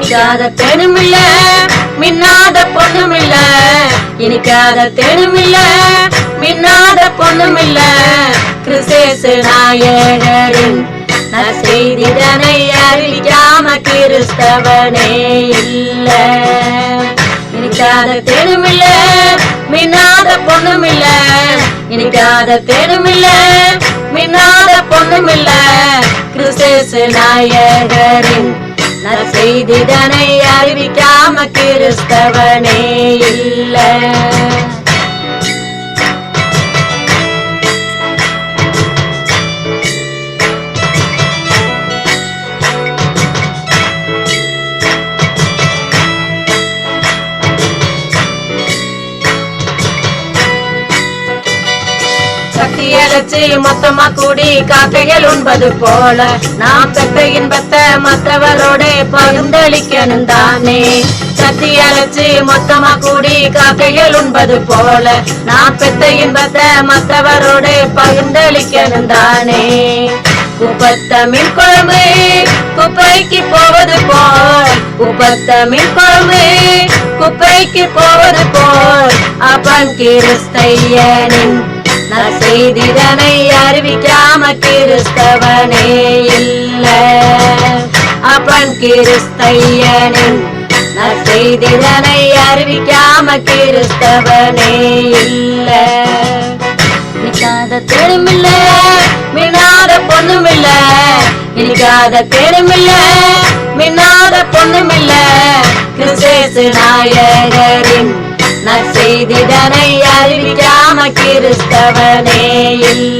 இனிக்காத தேனுமில்ல மின்னாத பொண்ணுமில்ல, இனிக்காத தேனுமில்ல மின்னாத பொண்ணுமில்ல. கிறிஸ்து நாயகரின் நற்செய்திதனை அறிவிக்காம கிறிஸ்தவனே இல்ல. இனிக்காத தேனுமில்ல மின்னாத பொண்ணுமில்ல, இனிக்காத தேனுமில்ல மின்னாத பொண்ணுமில்ல. கிறிஸ்து நாயகரின் நற்செய்திதனை அறிவிக்காம கிறிஸ்தவனே இல்ல. சக்தியடைச்சு மொத்தமா கூடி காக்கைகள் உண்பது போல, நாம் பெற்ற இன்பத்தை மற்றவரோட பகிர்ந்தளிக்கணும் தானே. சக்தியடைச்சு மொத்தமா கூடி காக்கைகள் உண்பது போல, நாம் பெற்ற இன்பத்தை மற்றவரோட பகிர்ந்தளிக்கணும் தானே. குப்பத்தமிழ் குழம்பு குப்பைக்கு போவது போல், குப்பத்தமிழ் குழம்பு குப்பைக்கு போவது போல், அப்பன் கிறிஸ்தையனின் நற்செய்திதனை அறிவிக்காம கிறிஸ்தவனே இல்ல. அப்பன் கிறிஸ்தையனின் நற்செய்திதனை அறிவிக்காம கிறிஸ்தவனே இல்ல. இனிக்காத தேனுமில்ல மின்னாத பொண்ணுமில்ல, இனிக்காத தேனுமில்ல மின்னாத பொண்ணுமில்ல. கிறிஸ்து நாயகரின் நற்செய்திதனை அறிவிக்காம கிறிஸ்தவனே இல்ல.